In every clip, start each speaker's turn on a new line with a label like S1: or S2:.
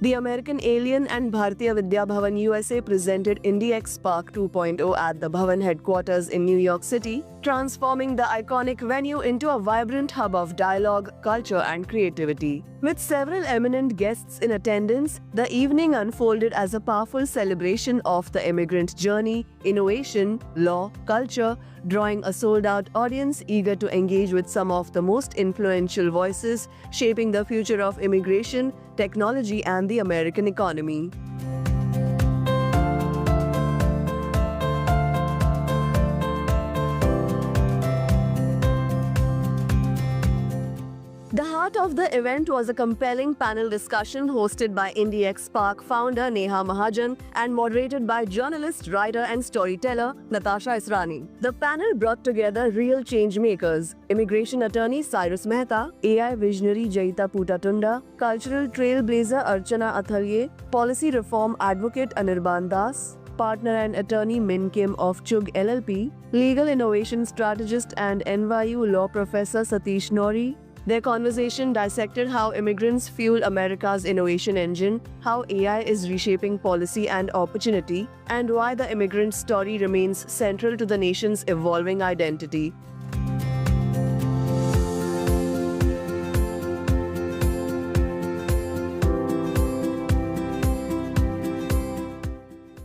S1: The American Alien and Bharatiya Vidya Bhavan USA presented IndieX Spark 2.0 at the Bhavan headquarters in New York City, transforming the iconic venue into a vibrant hub of dialogue, culture, and creativity. With several eminent guests in attendance, the evening unfolded as a powerful celebration of the immigrant journey, innovation, law, culture, drawing a sold-out audience eager to engage with some of the most influential voices shaping the future of immigration, technology, and the American economy. The heart of the event was a compelling panel discussion hosted by IndieX Spark founder Neha Mahajan and moderated by journalist, writer, and storyteller Natasha Israni. The panel brought together real change makers, immigration attorney Cyrus Mehta, AI visionary Jaita Putatunda, cultural trailblazer Archana Athalye, policy reform advocate Anirban Das, partner and attorney Min Kim of Chug LLP, legal innovation strategist and NYU law professor Satish Nori. Their conversation dissected how immigrants fuel America's innovation engine, how AI is reshaping policy and opportunity, and why the immigrant story remains central to the nation's evolving identity.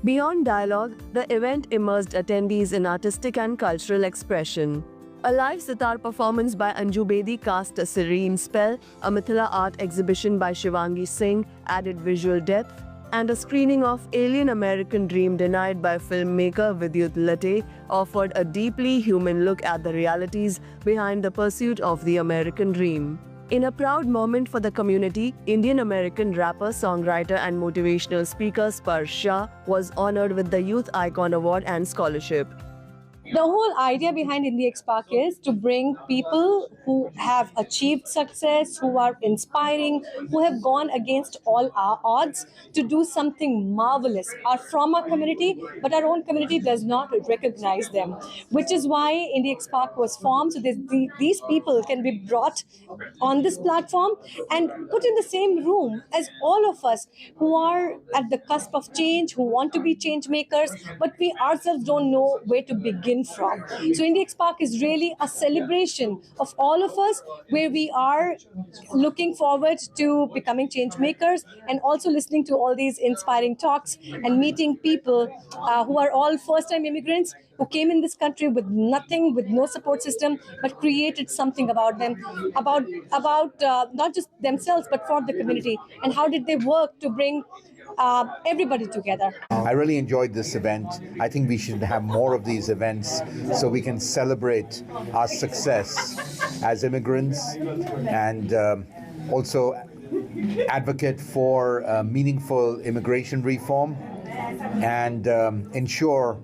S1: Beyond dialogue, the event immersed attendees in artistic and cultural expression. A live sitar performance by Anju Bedi cast a serene spell, a Mithila art exhibition by Shivangi Singh added visual depth, and a screening of Alien American Dream denied by filmmaker Vidyut Latte offered a deeply human look at the realities behind the pursuit of the American dream. In a proud moment for the community, Indian-American rapper, songwriter and motivational speaker Sparsh Shah was honored with the Youth Icon Award and scholarship.
S2: The whole idea behind IndieX Spark is to bring people who have achieved success, who are inspiring, who have gone against all our odds to do something marvelous, are from our community, but our own community does not recognize them, which is why IndieX Spark was formed. So these people can be brought on this platform and put in the same room as all of us who are at the cusp of change, who want to be change makers, but we ourselves don't know where to begin from. So IndieX Spark is really a celebration of all of us, where we are looking forward to becoming change makers and also listening to all these inspiring talks and meeting people who are all first-time immigrants who came in this country with nothing, with no support system, but created something about them, about not just themselves, but for the community. And how did they work to bring everybody together?
S3: I really enjoyed this event. I think we should have more of these events so we can celebrate our success as immigrants and also advocate for meaningful immigration reform and ensure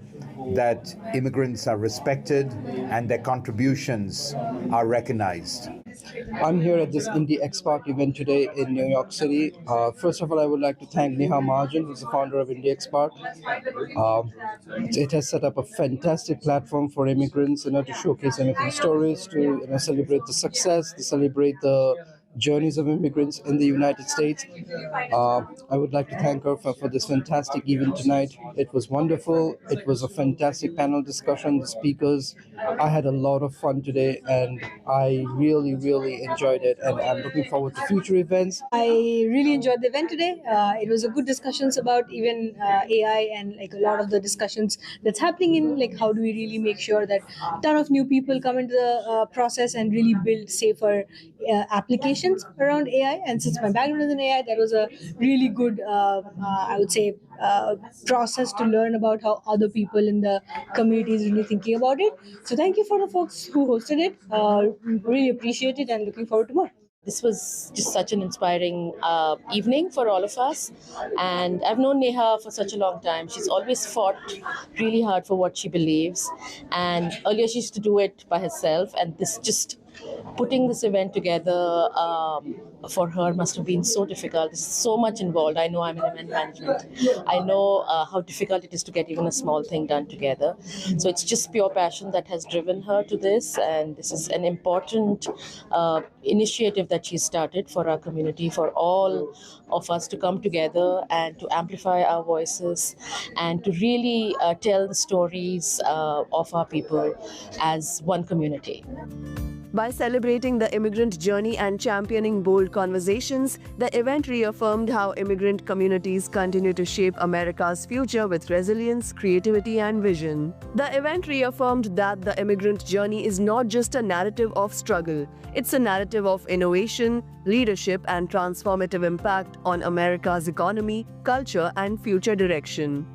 S3: that immigrants are respected and their contributions are recognized.
S4: I'm here at this IndieX Spark event today in New York City. First of all, I would like to thank Neha Mahajan, who's the founder of IndieX Spark. It has set up a fantastic platform for immigrants, to showcase immigrant stories, to celebrate the success, to celebrate the journeys of immigrants in the United States. I would like to thank her for this fantastic event tonight. It was wonderful. It was a fantastic panel discussion. The speakers, I had a lot of fun today, and I really, really enjoyed it. And I'm looking forward to future events.
S2: I really enjoyed the event today. It was a good discussions about even AI and like a lot of the discussions that's happening in like how do we really make sure that a ton of new people come into the process and really build safer applications around AI. And since my background is in AI, that was a really good, I would say, process to learn about how other people in the community is really thinking about it. So thank you for the folks who hosted it. Really appreciate it and looking forward to more.
S5: This was just such an inspiring evening for all of us. And I've known Neha for such a long time. She's always fought really hard for what she believes. And earlier she used to do it by herself. And this just putting this event together for her must have been so difficult. There's so much involved. I know I'm in event management. I know how difficult it is to get even a small thing done together. So it's just pure passion that has driven her to this, and this is an important initiative that she started for our community, for all of us to come together and to amplify our voices and to really tell the stories of our people as one community.
S1: By celebrating the immigrant journey and championing bold conversations, the event reaffirmed how immigrant communities continue to shape America's future with resilience, creativity, and vision. The event reaffirmed that the immigrant journey is not just a narrative of struggle, it's a narrative of innovation, leadership, and transformative impact on America's economy, culture, and future direction.